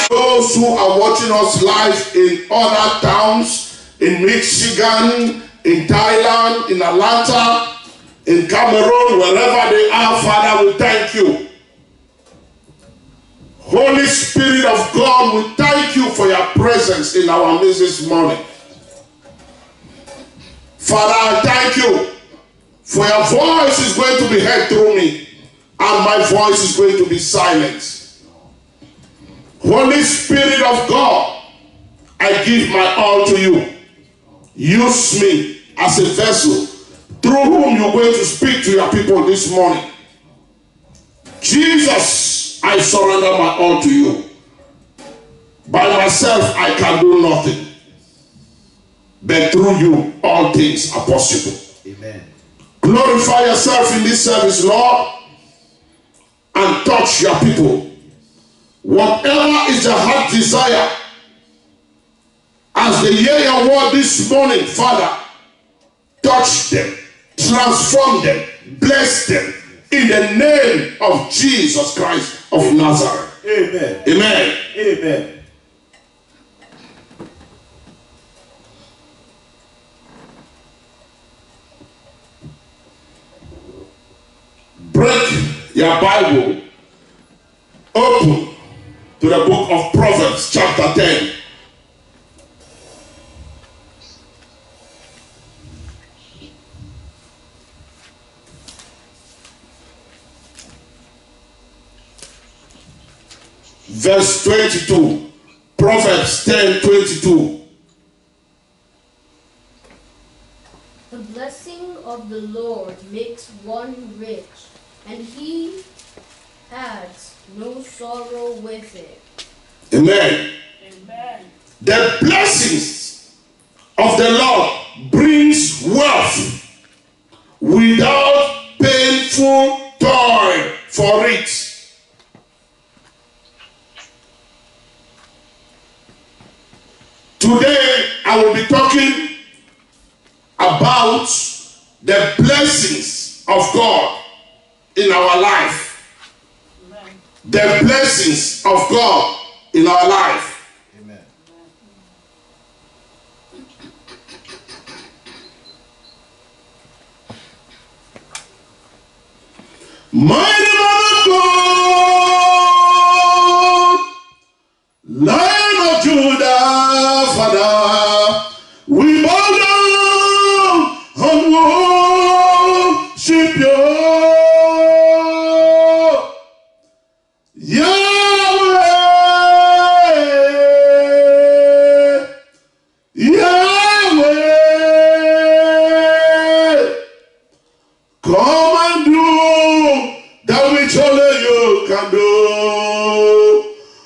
Those who are watching us live in other towns, in Michigan, in Thailand, in Atlanta, in Cameroon, wherever they are, Father, we thank you. Holy Spirit of God, we thank you for your presence in our midst this morning. Father, I thank you for your voice is going to be heard through me, and my voice is going to be silent. Holy Spirit of God, I give my all to you. Use me as a vessel through whom you're going to speak to your people this morning. Jesus, I surrender my all to you. By myself, I can do nothing. But through you, all things are possible. Amen. Glorify yourself in this service, Lord, and touch your people. Whatever is your heart desire, as they hear your word this morning, Father, touch them, transform them, bless them, in the name of Jesus Christ of Nazareth. Amen. Amen. Amen. Break your Bible open to the book of Proverbs, chapter 10. Verse 22. Proverbs 10:22. The blessing of the Lord makes one rich, and he adds no sorrow with it. Amen. Amen. The blessings of the Lord brings wealth without painful toil for it. Today I will be talking about the blessings of God in our life. Amen. The blessings of God in our life. Amen. Mighty man of God, Lion of Judah, Father, we bow down and worship you. Yahweh, Yahweh, come and do that which only you can do.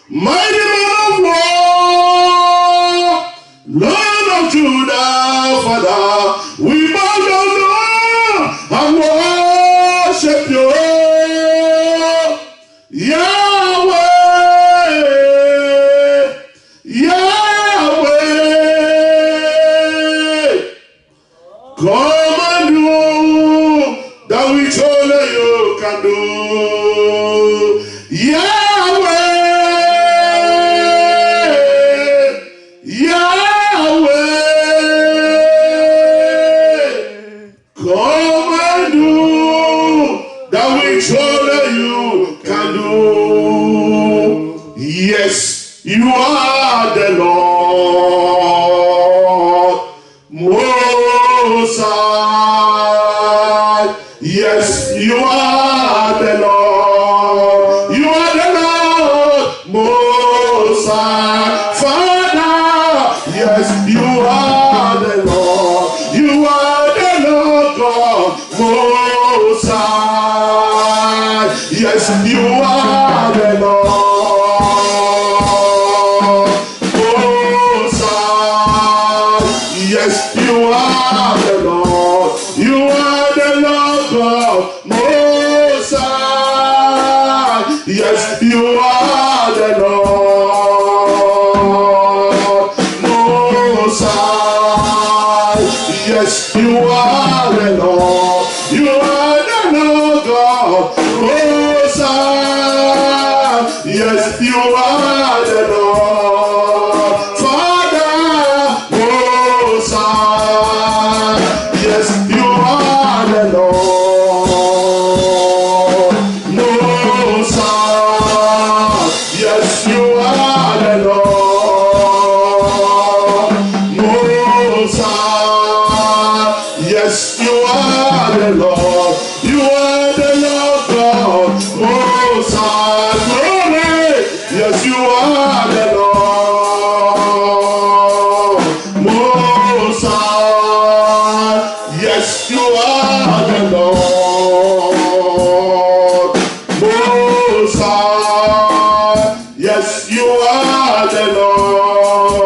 Mighty man of war, are the Lord Most High. Yes, you are the Lord. You are the Lord Most High. Father, yes, you are the Lord. You are the Lord God Most High. Yes, you are the Lord Most High. Yes, you are the Lord. You are the Lord God Most High. Yes, you are the Lord Most High. Yes, you are the Lord. You are the Lord God Most High. Yes, you are the Lord Father Most High. Yes, you are the Lord Most High. Yes, you are the Lord Most High. Yes, you are the Lord. You are the Lord God Most High. Glory. Yes, you are the Lord Most High. Yes, you are the Lord Most High. Yes, you are the Lord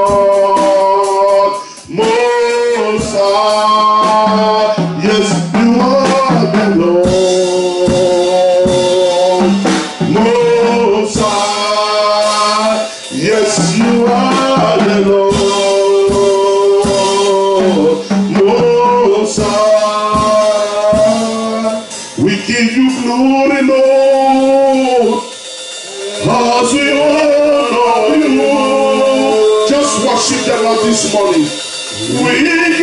Most High. Yes, you are the Lord Most High. Yes, you are the Lord Most High. We give you glory, Lord, as we honor you. Just worship the Lord this morning. We give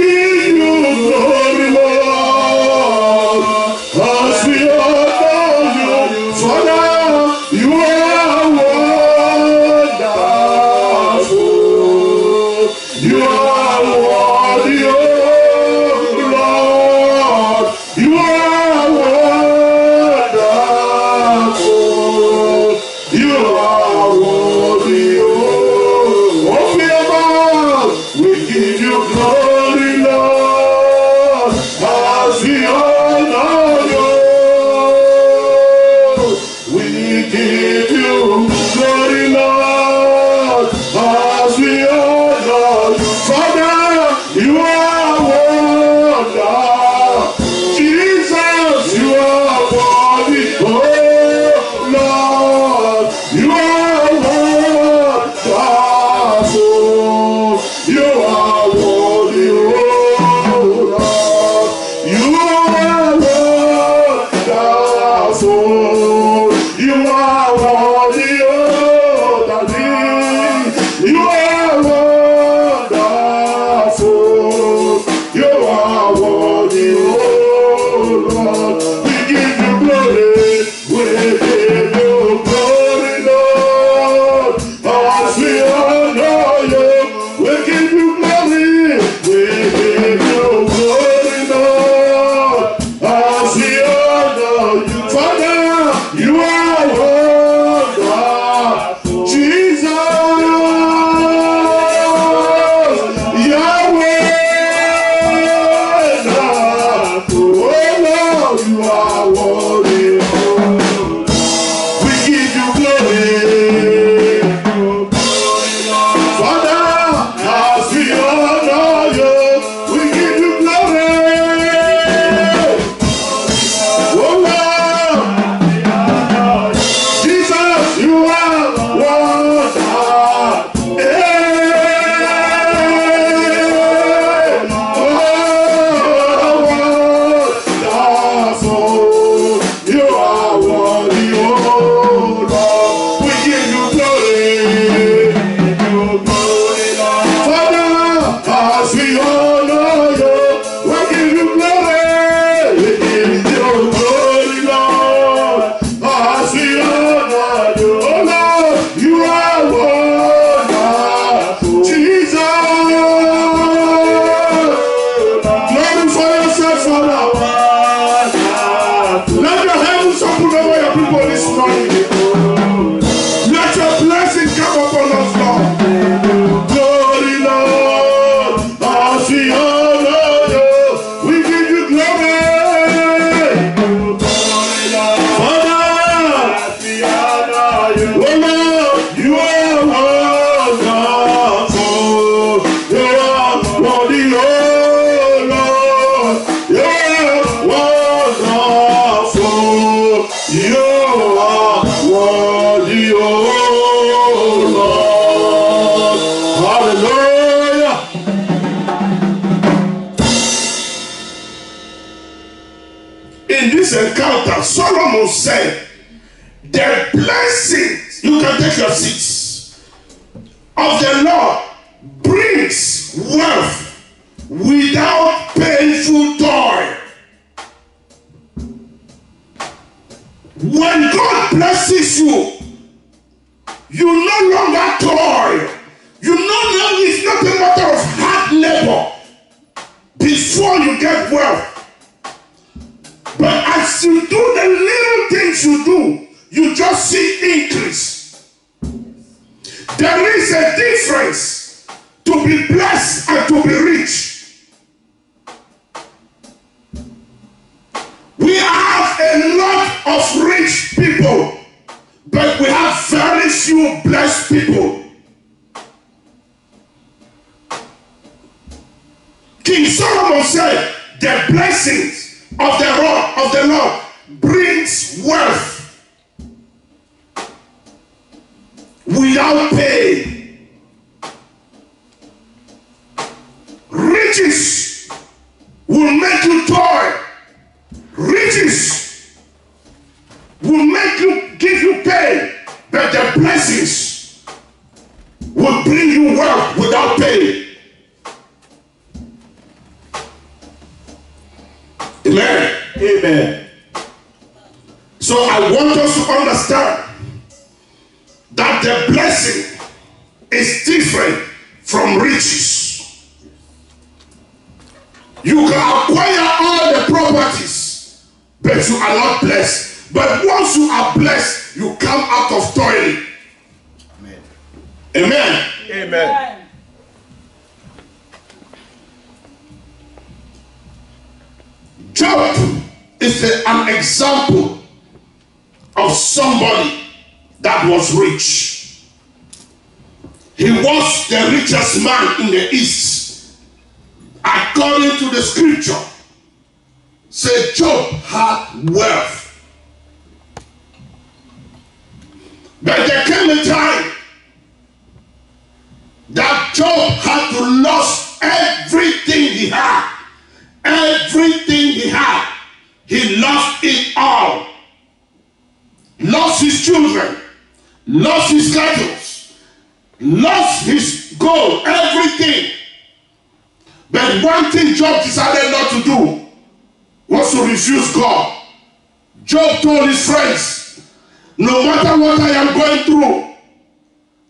you glory, Lord, as we honor you. Father, you are wonderful. You are worthy, oh Lord. You are wonderful. You are worthy, oh. Open your mouth. We give you glory, Lord, as we honor you. We give you glory, Lord, as we honor you. Father, you are wonderful. Jesus, you are worthy, oh Lord. You are wonderful. You are worthy, Solomon said, the blessings, you can take your seats, of the Lord brings wealth without painful toil. When God blesses you, you no longer toil. You no longer, it's not a matter of hard labor before you get wealth. But as you do the little things you do, you just see increase. There is a difference to be blessed and to be rich. We have a lot of rich people, but we have very few blessed people. King Solomon said, the blessings of the Lord brings wealth without pay. Riches will make you toil. Riches will make you, give you pain, but the blessings will bring you wealth without pay. Amen. Amen. So I want us to understand that the blessing is different from riches. You can acquire all the properties, but you are not blessed. But once you are blessed, you come out of toiling. Amen. Amen. Amen. Job is an example of somebody that was rich. He was the richest man in the East. According to the scripture, said Job had wealth. But there came a time that Job had to lose everything he had. Everything he had, he lost it all. Lost his children, lost his cattle, lost his gold, everything. But one thing Job decided not to do was to refuse God. Job told his friends, no matter what I am going through,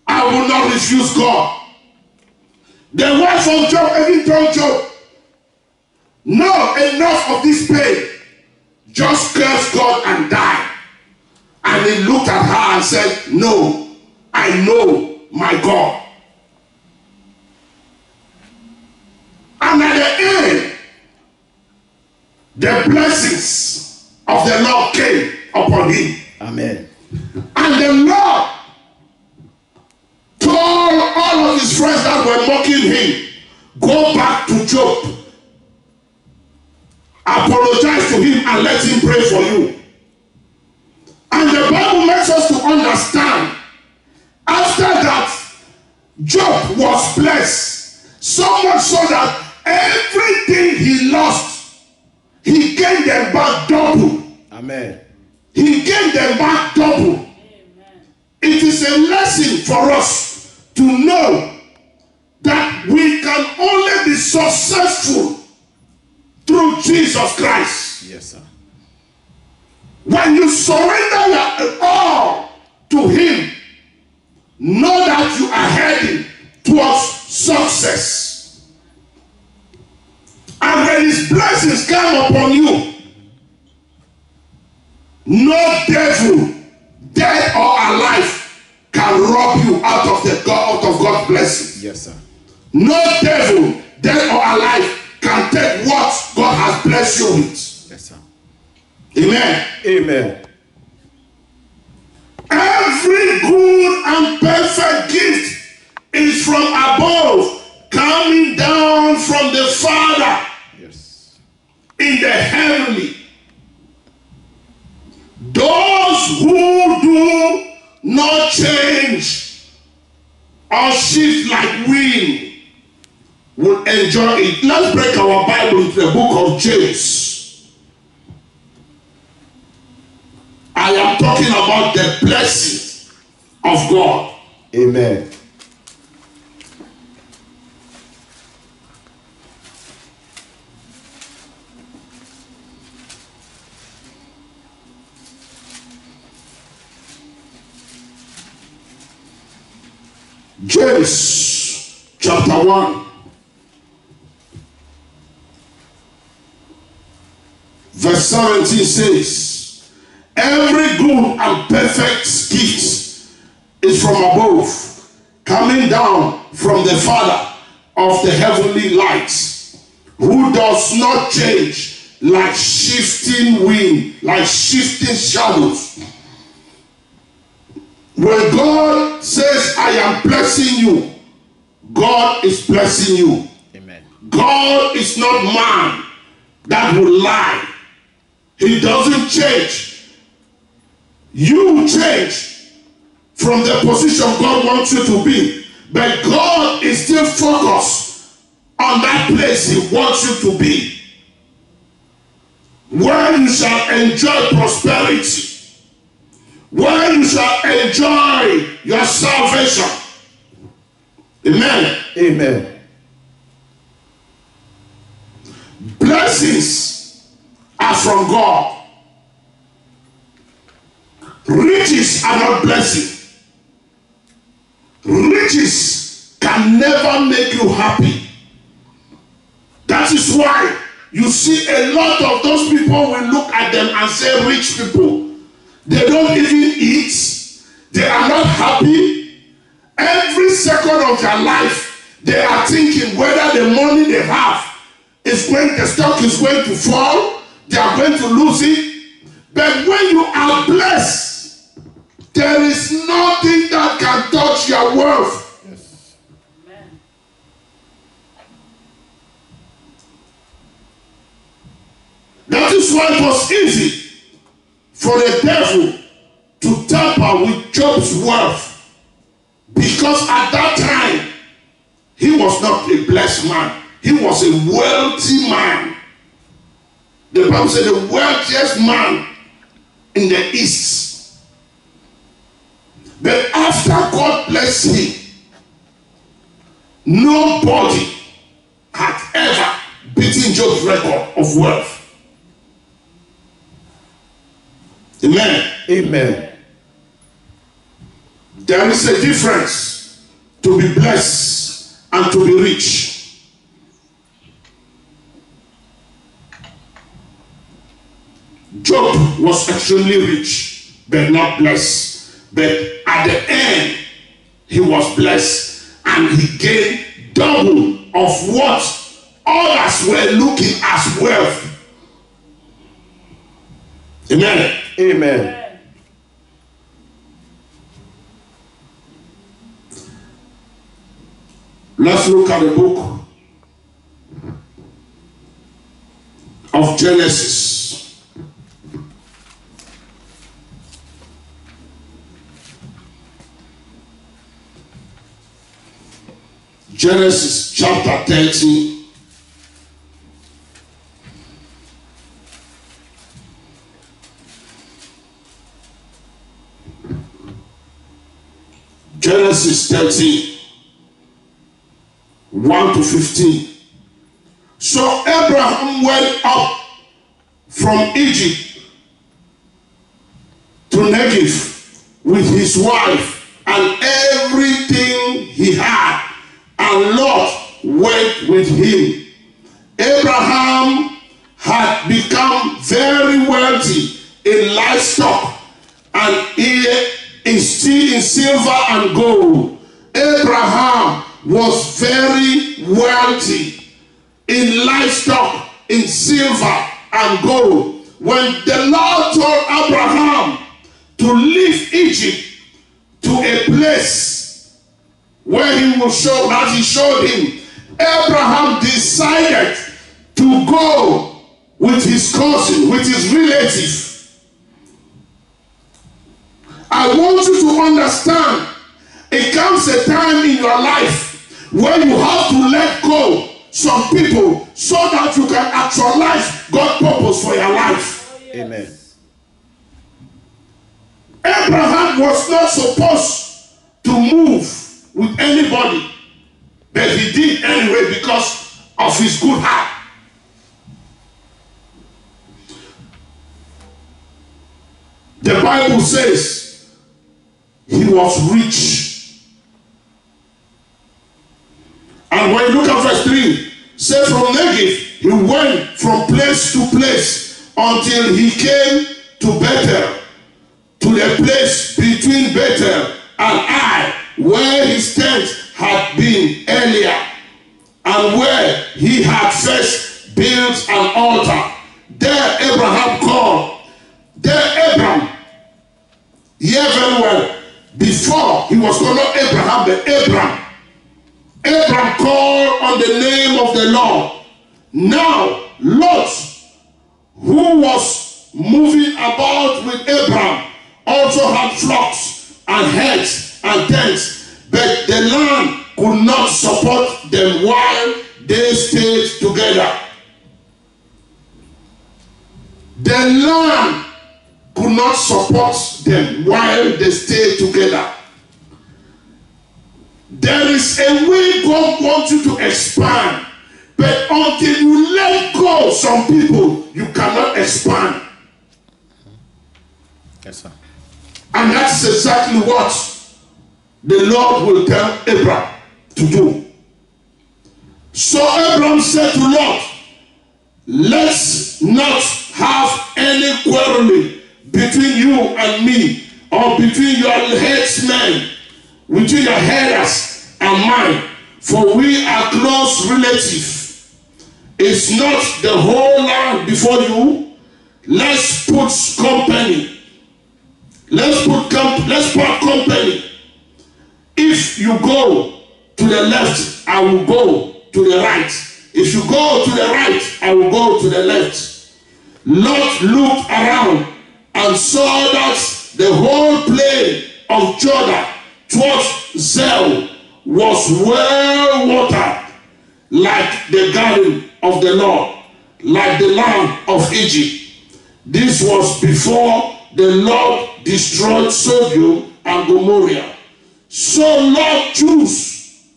I will not refuse God. The wife of Job even told Job, no, enough of this pain. Just curse God and die. And he looked at her and said, no, I know my God. And at the end, the blessings of the Lord came upon him. Amen. And the Lord told all of his friends that were mocking him, go back to Job. Apologize to him and let him pray for you. And the Bible makes us to understand, after that, Job was blessed, so much so that everything he lost, he gained them back double. Amen. He gained them back double. Amen. It is a lesson for us to know that we can only be successful through Jesus Christ. Yes, sir. When you surrender your all to him, know that you are heading towards success. And when his blessings come upon you, no devil, dead or alive, can rob you out of God's blessing. Yes, sir. No devil, dead or alive, can take what God has blessed you with. Yes, sir. Amen. Amen. Every good and perfect gift is from above, coming down from the Father. Yes. In the heavenly. Those who do not change or shift like wind will enjoy it. Let's break our Bible into the book of James. I am talking about the blessing of God. Amen. James chapter 1 verse 17 says, every good and perfect gift is from above, coming down from the Father of the heavenly lights, who does not change like shifting wind, like shifting shadows. When God says, I am blessing you, God is blessing you. Amen. God is not man that will lie. He doesn't change. You change from the position God wants you to be. But God is still focused on that place He wants you to be, where you shall enjoy prosperity, where you shall enjoy your salvation. Amen. Amen. Blessings are from God. Riches are not blessing. Riches can never make you happy. That is why you see a lot of those people will look at them and say rich people. They don't even eat. They are not happy. Every second of their life, they are thinking whether the money they have is going, the stock is going to fall. They are going to lose it. But when you are blessed, there is nothing that can touch your wealth. Yes. Amen. That is why it was easy for the devil to tamper with Job's wealth, because at that time he was not a blessed man. He was a wealthy man. The Bible said the wealthiest man in the east. But after God blessed him, nobody had ever beaten Job's record of wealth. Amen. Amen. There is a difference to be blessed and to be rich. Job was extremely rich, but not blessed. But at the end, he was blessed, and he gained double of what others were looking as wealth. Amen. Amen. Let's look at the book of Genesis. Genesis chapter 30. Genesis 30, 1 to 15. So Abraham went up from Egypt to Negev with his wife and everything he had, and Lot went with him. Abraham had become very wealthy in livestock and in silver and gold. Abraham was very wealthy in livestock, in silver and gold. When the Lord told Abraham to leave Egypt to a place where he will show, as he showed him, Abraham decided to go with his cousin, with his relative. I want you to understand, it comes a time in your life where you have to let go some people so that you can actualize God's purpose for your life. Oh, yes. Amen. Abraham was not supposed to move with anybody, but he did anyway because of his good heart. The Bible says he was rich. And when you look at verse 3, say from Negev, he went from place to place until he came to Bethel, to the place between Bethel and Ai, where his tent had been earlier, and where he had first built an altar. There Abraham called. There Abraham, hear very well, before he was called not Abraham, but Abram. Abram called on the name of the Lord. Now Lot, who was moving about with Abram, also had flocks and herds and tents, but the land could not support them while they stayed together. The land could not support them while they stayed together. There is a way God wants you to expand, but until you let go some people, you cannot expand. Yes, sir. And that's exactly what the Lord will tell Abraham to do. So Abraham said to Lot, let's not have any quarreling between you and me, or between your headsmen, between your herders and mine, for we are close relatives. Is not the whole land before you? Let's put company. Let's part company. If you go to the left, I will go to the right. If you go to the right, I will go to the left. Lot looked around and saw that the whole plain of Jordan towards Zeu was well watered, like the garden of the Lord, like the land of Egypt. This was before the Lord destroyed Sodom and Gomorrah. So Lot chose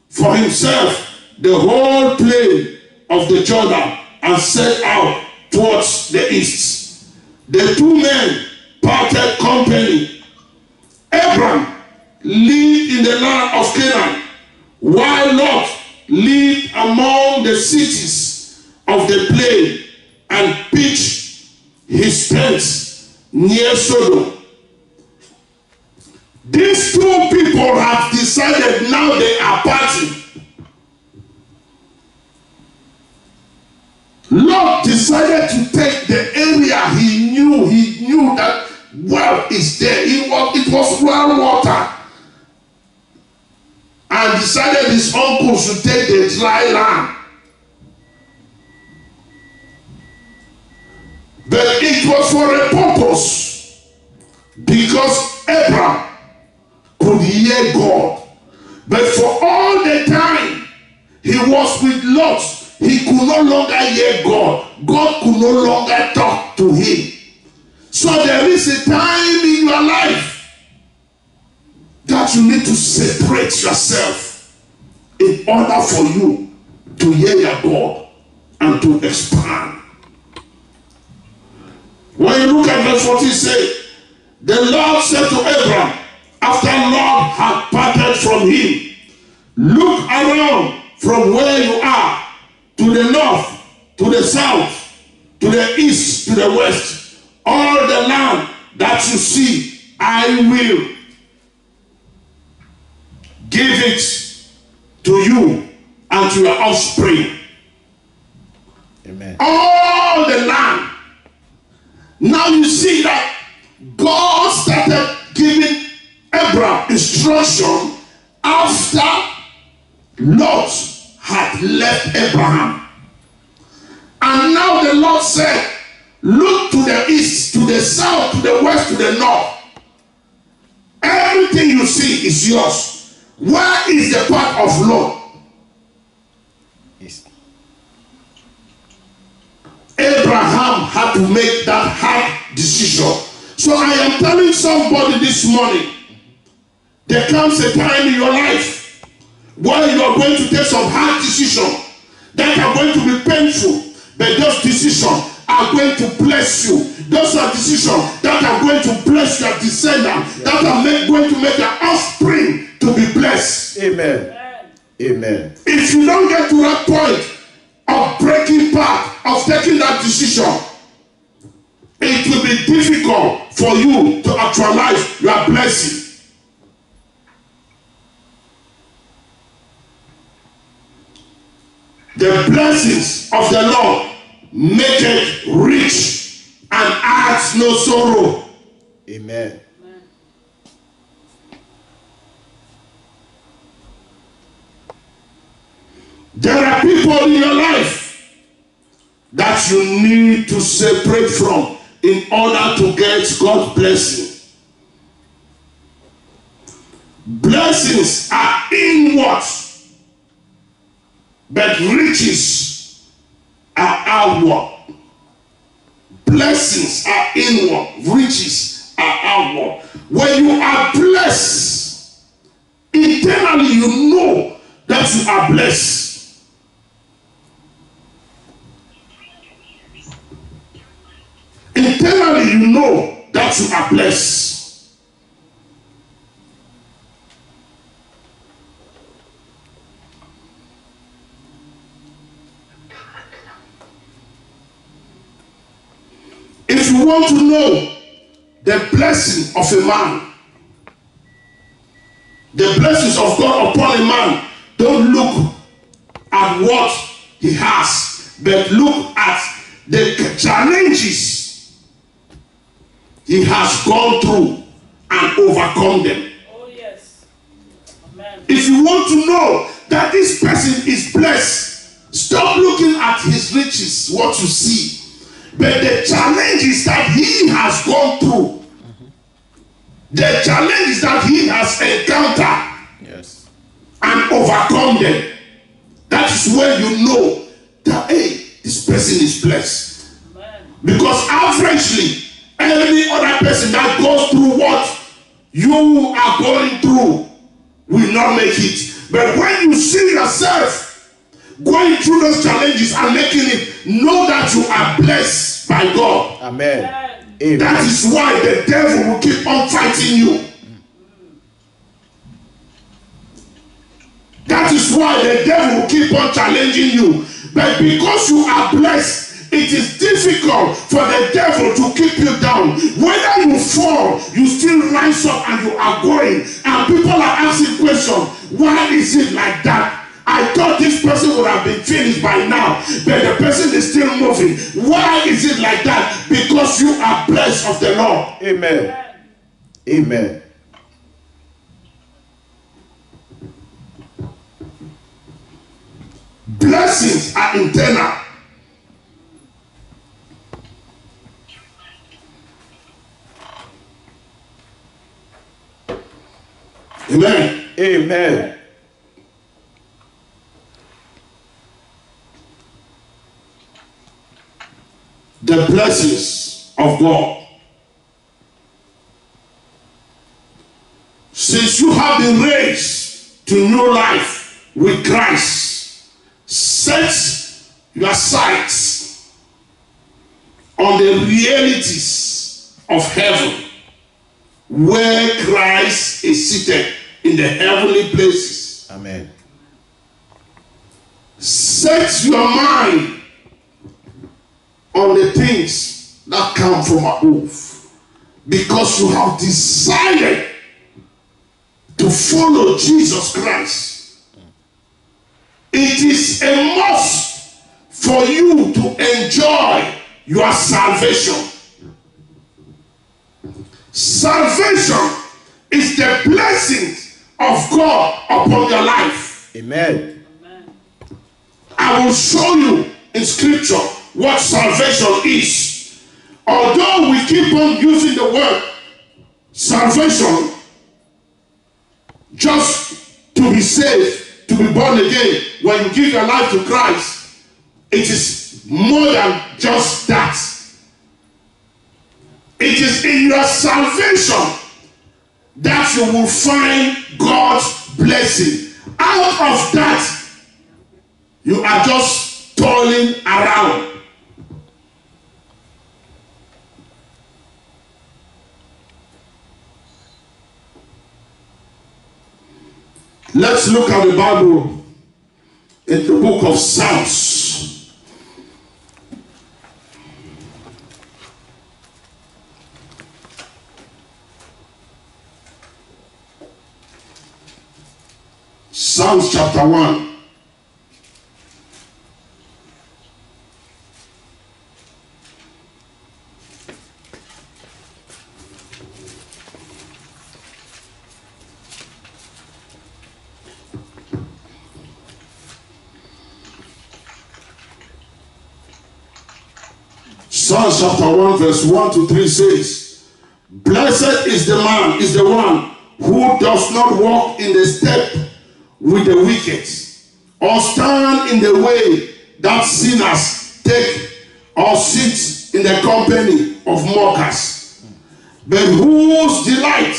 for himself the whole plain of the Jordan and set out towards the east. The two men parted company. Abram lived in the land of Canaan, while Lot lived among the cities of the plain and pitched his tents near Sodom. These two people have decided now they are parting. Lot decided to take the area he knew that well is there. It was well watered. And decided his uncle should take the dry land. But it was for a purpose. Because Abraham could hear God. But for all the time he was with Lot, he could no longer hear God. God could no longer talk to him. So there is a time in your life that you need to separate yourself in order for you to hear your God and to expand. When you look at verse 14, say, the Lord said to Abraham, after Lot had parted from him, look around from where you are, to the north, to the south, to the east, to the west. All the land that you see, I will give it to you and to your offspring. Amen. All the land. Now you see that God started giving Abraham instruction after Lot had left Abraham. And now the Lord said, look to the east, to the south, to the west, to the north. Everything you see is yours. Where is the part of Lot? East. Abraham had to make that hard decision So I am telling somebody this morning, there comes a time in your life where you are going to take some hard decisions that are going to be painful, but those decisions are going to bless you. Those are decisions that are going to bless your descendants, that are going to make your offspring to be blessed. Amen. Amen. If you don't get to that point of breaking path, of taking that decision, it will be difficult for you to actualize your blessing. The blessings of the Lord make it rich and adds no sorrow. Amen. There are people in your life that you need to separate from in order to get God's blessing. Blessings are inward, but riches are outward. Blessings are inward, riches are outward. When you are blessed, internally you know that you are blessed. Internally you know that you are blessed. If you want to know the blessing of a man, the blessings of God upon a man, don't look at what he has, but look at the challenges he has gone through and overcome them. Oh, yes. Amen. If you want to know that this person is blessed, stop looking at his riches, what you see, but the challenges that he has gone through, the challenges that he has encountered, Yes. and overcome them. That is where you know that, hey, this person is blessed. Amen. Because averagely, any other person that goes through what you are going through will not make it. But when you see yourself going through those challenges and making it, know that you are blessed by God. Amen. Amen. Amen. That is why the devil will keep on fighting you. That is why the devil will keep on challenging you. But because you are blessed, it is difficult for the devil to keep you down. Whether you fall, you still rise up and you are going. And people are asking questions, why is it like that? I thought this person would have been finished by now, but the person is still moving. Why is it like that? Because you are blessed of the Lord. Amen. Amen. Blessings are internal. Amen. Amen. The blessings of God. Since you have been raised to new life with Christ, set your sights on the realities of heaven, where Christ is seated in the heavenly places. Amen. Set your mind on the things that come from above, because you have decided to follow Jesus Christ. It is a must for you to enjoy your salvation. Salvation is the blessings of God upon your life. Amen. Amen. I will show you in scripture what salvation is. Although we keep on using the word salvation just to be saved, to be born again, when you give your life to Christ, it is more than just that. It is in your salvation that you will find God's blessing. Out of that, you are just toiling around. Let's look at the Bible in the book of Psalms. Psalms chapter 1. Psalms chapter 1 verse 1 to 3 says, Blessed is the one who does not walk in the step with the wicked, or stand in the way that sinners take, or sit in the company of mockers, but whose delight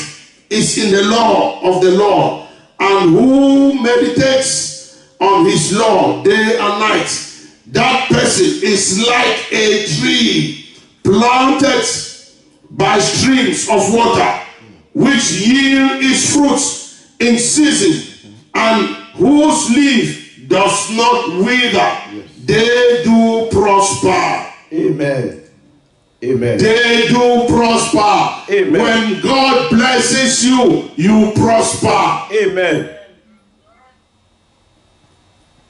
is in the law of the Lord, and who meditates on his law day and night. That person is like a tree planted by streams of water, which yield its fruits in season, and whose leaf does not wither. Yes. They do prosper. Amen. Amen. They do prosper. Amen. When God blesses you, you prosper. Amen.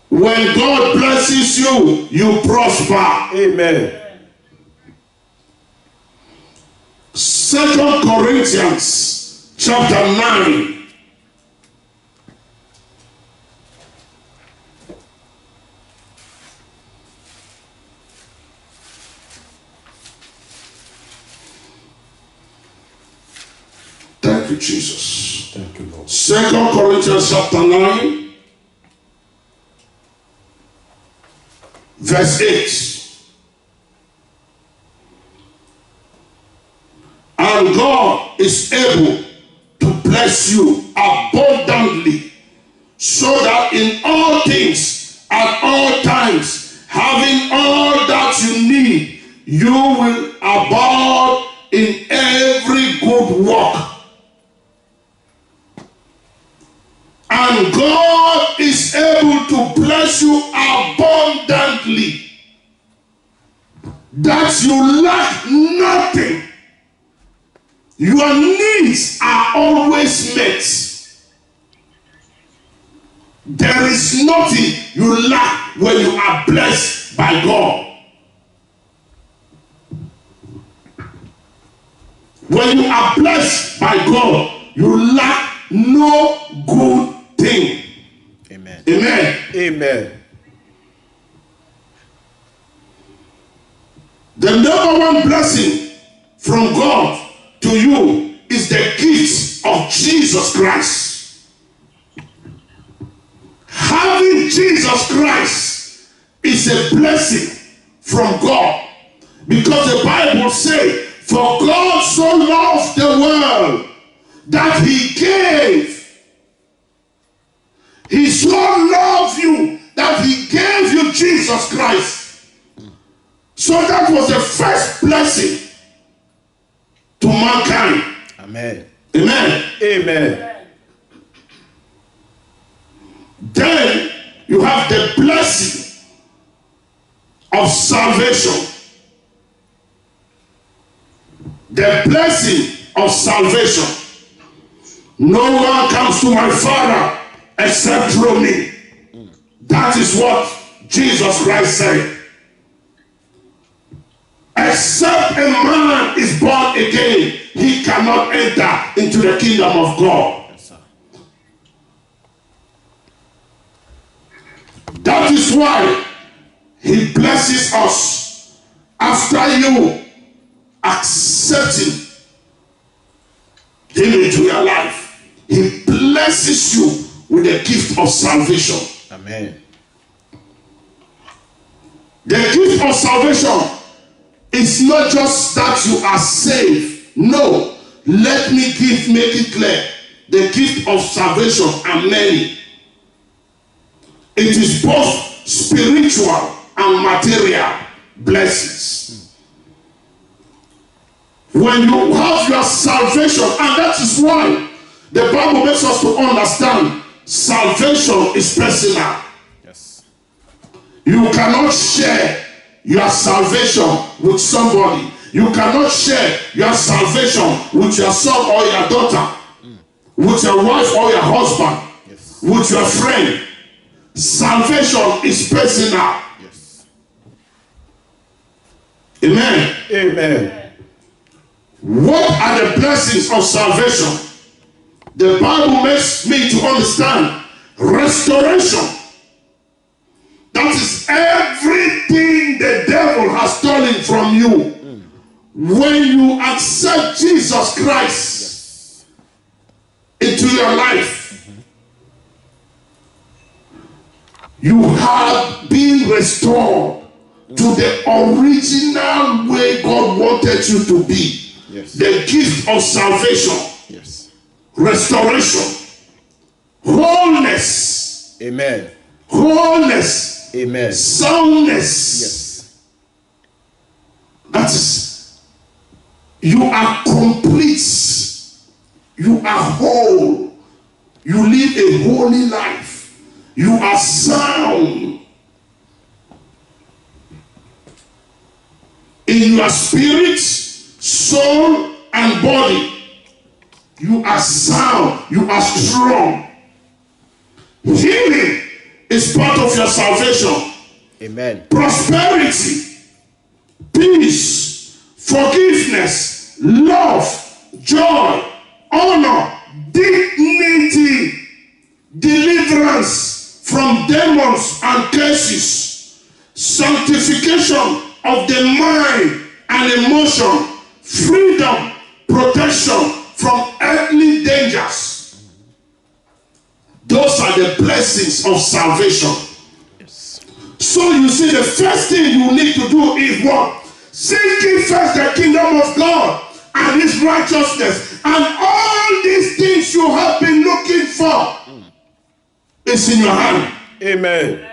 When God blesses you, you prosper. Amen. 2 Corinthians chapter 9. Thank you, Jesus. Thank you, Lord. 2 Corinthians chapter 9. Verse 8. And God is able to bless you abundantly, so that in all things, at all times, having all that you need, you will abound in every good work. And God is able to bless you abundantly, that you lack nothing. Your needs are always met. There is nothing you lack when you are blessed by God. When you are blessed by God, you lack no good thing. Amen. Amen. Amen. The number one blessing from God to you is the gift of Jesus Christ. Having Jesus Christ is a blessing from God, because the Bible says, for God so loved the world that he gave. He so loved you that he gave you Jesus Christ. So that was the first blessing to mankind. Amen. Amen. Amen. Then you have the blessing of salvation. The blessing of salvation. No one comes to my Father except through me. That is what Jesus Christ said. Except a man is born again, he cannot enter into the kingdom of God. Yes, sir. That is why he blesses us after you accepting him into your life. He blesses you with the gift of salvation. Amen. The gift of salvation It's not just that you are saved. No. Let me make it clear. The gift of salvation are many. It is both spiritual and material blessings. When you have your salvation, and that is why the Bible makes us to understand salvation is personal. Yes. You cannot share your salvation with somebody. You cannot share your salvation with your son or your daughter, with your wife or your husband, Yes. with your friend. Salvation is personal. Yes. Amen. Amen. What are the blessings of salvation? The Bible makes me to understand restoration. That is everything the devil has stolen from you. When you accept Jesus Christ into your life, you have been restored to the original way God wanted you to be. Yes. The gift of salvation, Yes. restoration, wholeness, Amen. wholeness, Amen. soundness. Yes. That is, you are complete, you are whole, you live a holy life, you are sound in your spirit, soul, and body. You are sound, you are strong. Healing is part of your salvation. Amen. Prosperity, peace, forgiveness, love, joy, honor, dignity, deliverance from demons and curses, sanctification of the mind and emotion, freedom, protection from earthly dangers. Those are the blessings of salvation. Yes. So you see, the first thing you need to do is what? Seek ye first the kingdom of God and his righteousness, and all these things you have been looking for is in your hand. Amen.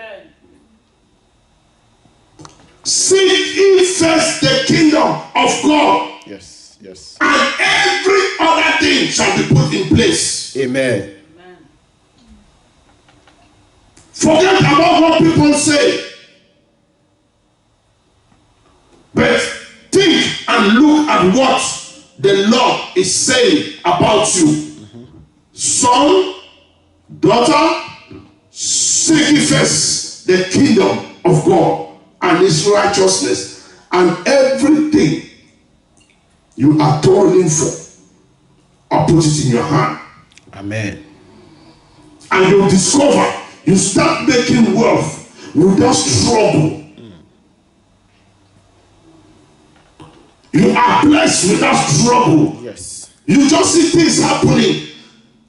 Seek ye first the kingdom of God, Yes. Yes. and every other thing shall be put in place. Amen. Forget about what people say, but think and look at what the Lord is saying about you. Son, daughter, seek ye first the kingdom of God and his righteousness, and everything you are toiling for, I'll put it in your hand. Amen. And you'll discover you start making wealth without struggle. You are blessed without struggle. Yes. You just see things happening,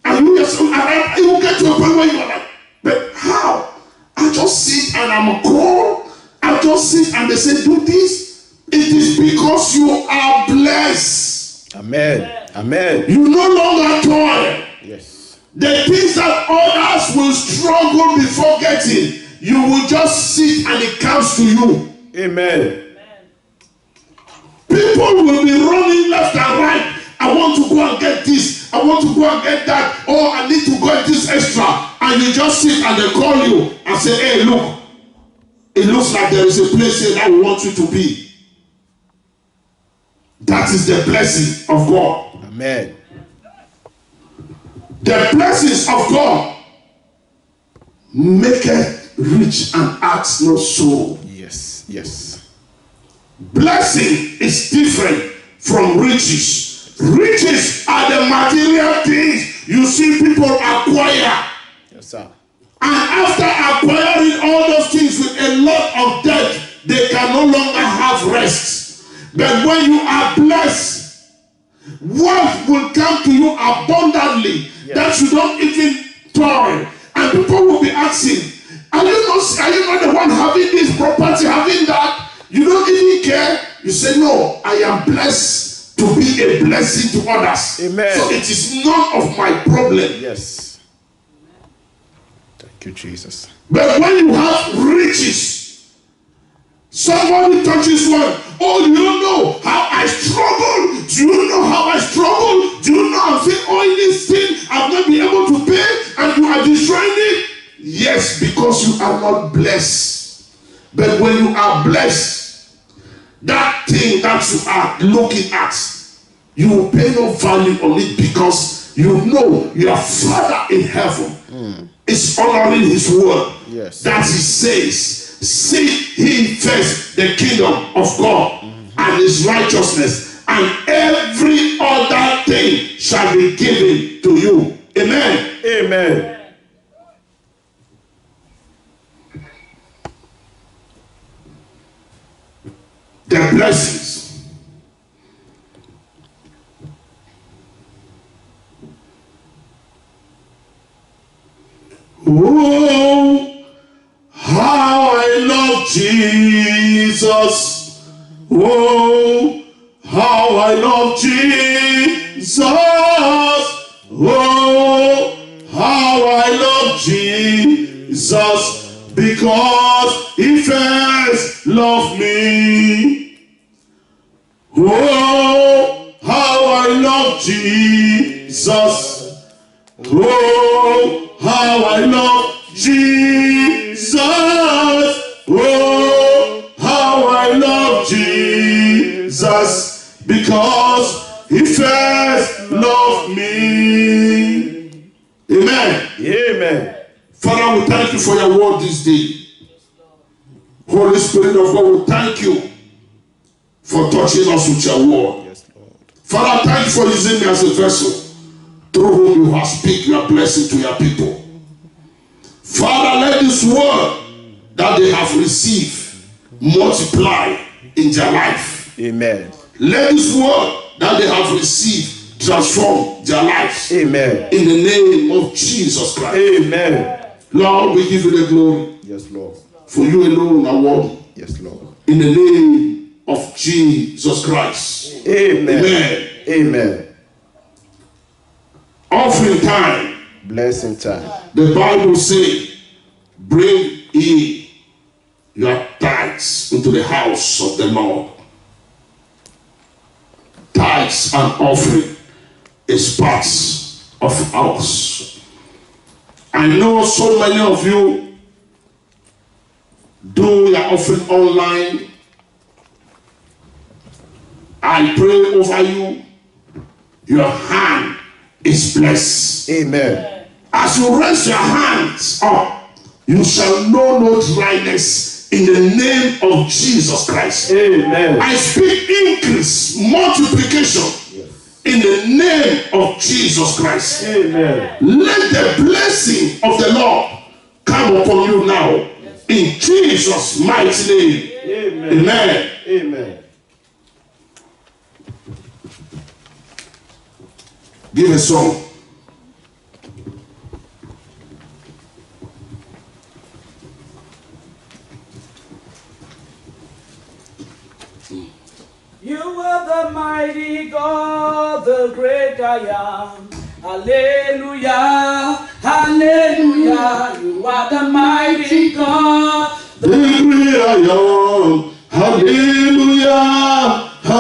and you will get to a point where you are like, but how? I just sit and I'm cold. I just sit and they say, do this. It is because you are blessed. Amen. Amen. You no longer toil. Yes. The things that others will struggle before getting, you will just sit and it comes to you. Amen. People will be running left and right. I want to go and get this. I want to go and get that. Oh, I need to get this extra. And you just sit and they call you and say, hey, look. It looks like there is a place here that we want you to be. That is the blessing of God. Amen. The blessings of God maketh rich and adds no sorrow. Yes. Yes. Blessing is different from riches. Riches are the material things you see people acquire. Yes, sir. And after acquiring all those things with a lot of debt, they can no longer have rest. But when you are blessed, wealth will come to you abundantly, that you don't even toil. And people will be asking, are you not the one having this property, having that? You don't even care. you say, no, I am blessed to be a blessing to others. Amen. So it is none of my problem. Yes. Thank you, Jesus. But when you have riches, somebody touches one. Oh, you don't know how I struggle. Do you know how I struggle? Do you know I'm saying all this thing I've not been able to pay and you are destroying it? Yes, because you are not blessed. But when you are blessed, that thing that you are looking at, you will pay no value on it because you know your Father in heaven is honoring his word. Yes. That he says, seek ye first the kingdom of God and his righteousness, and every other thing shall be given to you. Amen. Amen. The blessings. Oh, how I love Jesus. Oh, how I love Jesus. Oh, how I love Jesus, because he first loved me. Oh, how I love Jesus. Oh, how I love Jesus. Oh, how I love Jesus, because he first loved me. Amen. Amen. Father, we thank you for your word this day. Holy Spirit of God, we thank you for touching us with your word. Yes, Lord. Father, thank you for using me as a vessel through whom you have speak your blessing to your people. Father, let this word that they have received multiply in their life. Amen. Let this word that they have received transform their lives. Amen. In the name of Jesus Christ. Amen. Lord, we give you the glory. Yes, Lord. For you alone are worthy. Yes, Lord. In the name of Jesus Christ. Amen. Amen. Amen. Offering time. Blessing time. The Bible says, bring ye your tithes into the house of the Lord. Tithes and offering is part of us. I know so many of you do your offering online. I pray over you. Your hand is blessed. Amen. As you raise your hands up, you shall know no dryness in the name of Jesus Christ. Amen. I speak increase, multiplication in the name of Jesus Christ. Amen. Let the blessing of the Lord come upon you now in Jesus' mighty name. Amen. Amen. Amen. Give a song. You are the mighty God, the great I am. Hallelujah, hallelujah. You are the mighty God. The great I am. Hallelujah. Hallelujah.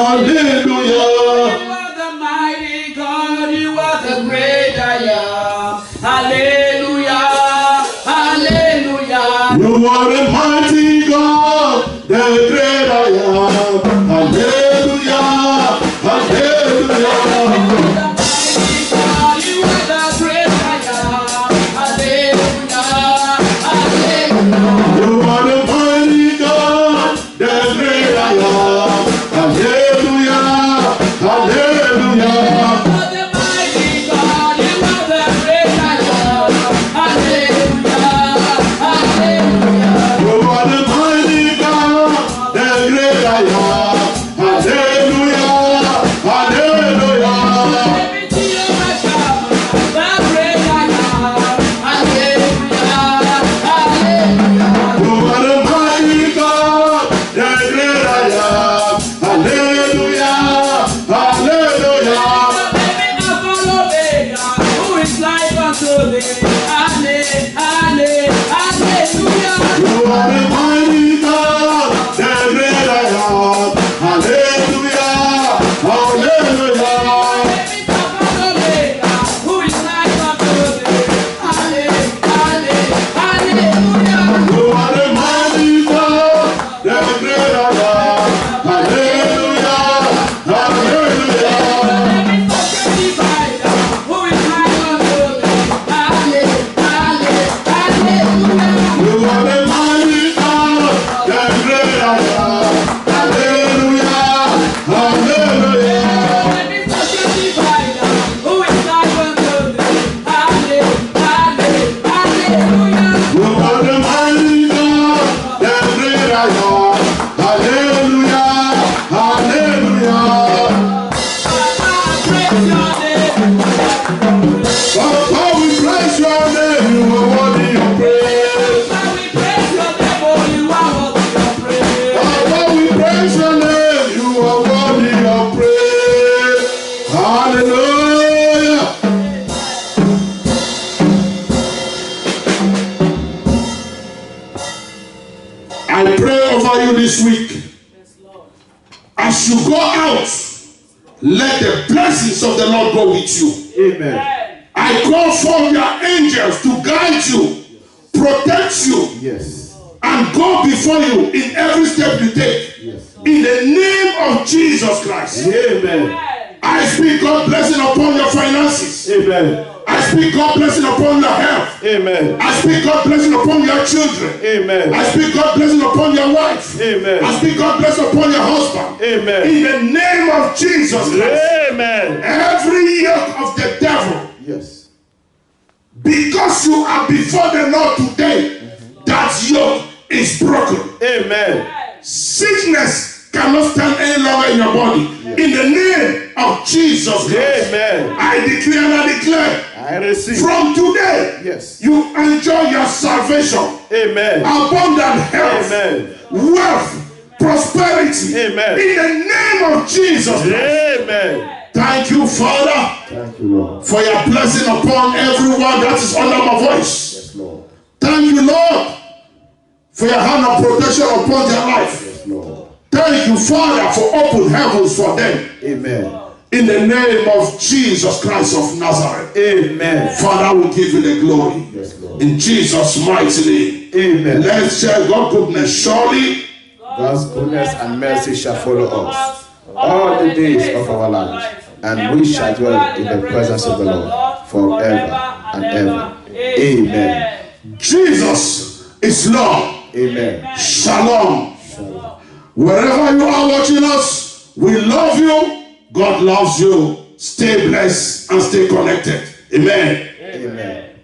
You are the mighty God. You are the great I am. Hallelujah, hallelujah. You are the mighty God, the great I am. Hallelujah. Hallelujah. You are the mighty God, the great I am. Hallelujah. Hallelujah. You are the mighty God, the great I am. I pray over you this week. Yes, Lord. As you go out, let the blessings of the Lord go with you. Amen. I call for your angels to guide you, protect you, Yes. and go before you in every step you take. Yes. In the name of Jesus Christ. Amen. I speak God blessing upon your finances. Amen. I speak God blessing upon your health. Amen. I speak God blessing upon your children. Amen. I speak God blessing upon your wife. Amen. I speak God blessing upon your husband. Amen. In the name of Jesus Christ. Amen. Every yoke of the devil, Yes. because you are before the Lord today, that yoke is broken. Amen. Sickness cannot stand any longer in your body. In the name of Jesus Christ. Amen. I declare and I declare, I receive. from today, Yes. you enjoy your salvation, Amen. abundant health, Amen. wealth, prosperity. Amen. In the name of Jesus Christ. Amen. Thank you, Father, Thank you, Lord. for your blessing upon everyone that is under my voice. Yes, Lord. Thank you, Lord, for your hand of protection upon their life. Yes, Lord. Thank you, Father, for open heavens for them. Amen. In the name of Jesus Christ of Nazareth. Amen. Father, we give you the glory. Yes, Lord. In Jesus' mighty name. Amen. Let's share God's goodness. Surely, God's goodness and mercy shall follow us all the days of our lives, and we shall dwell in the presence of the Lord forever and ever. Amen. Jesus is Lord. Amen. Shalom. Wherever you are watching us, we love you. God loves you. Stay blessed and stay connected. Amen. Amen.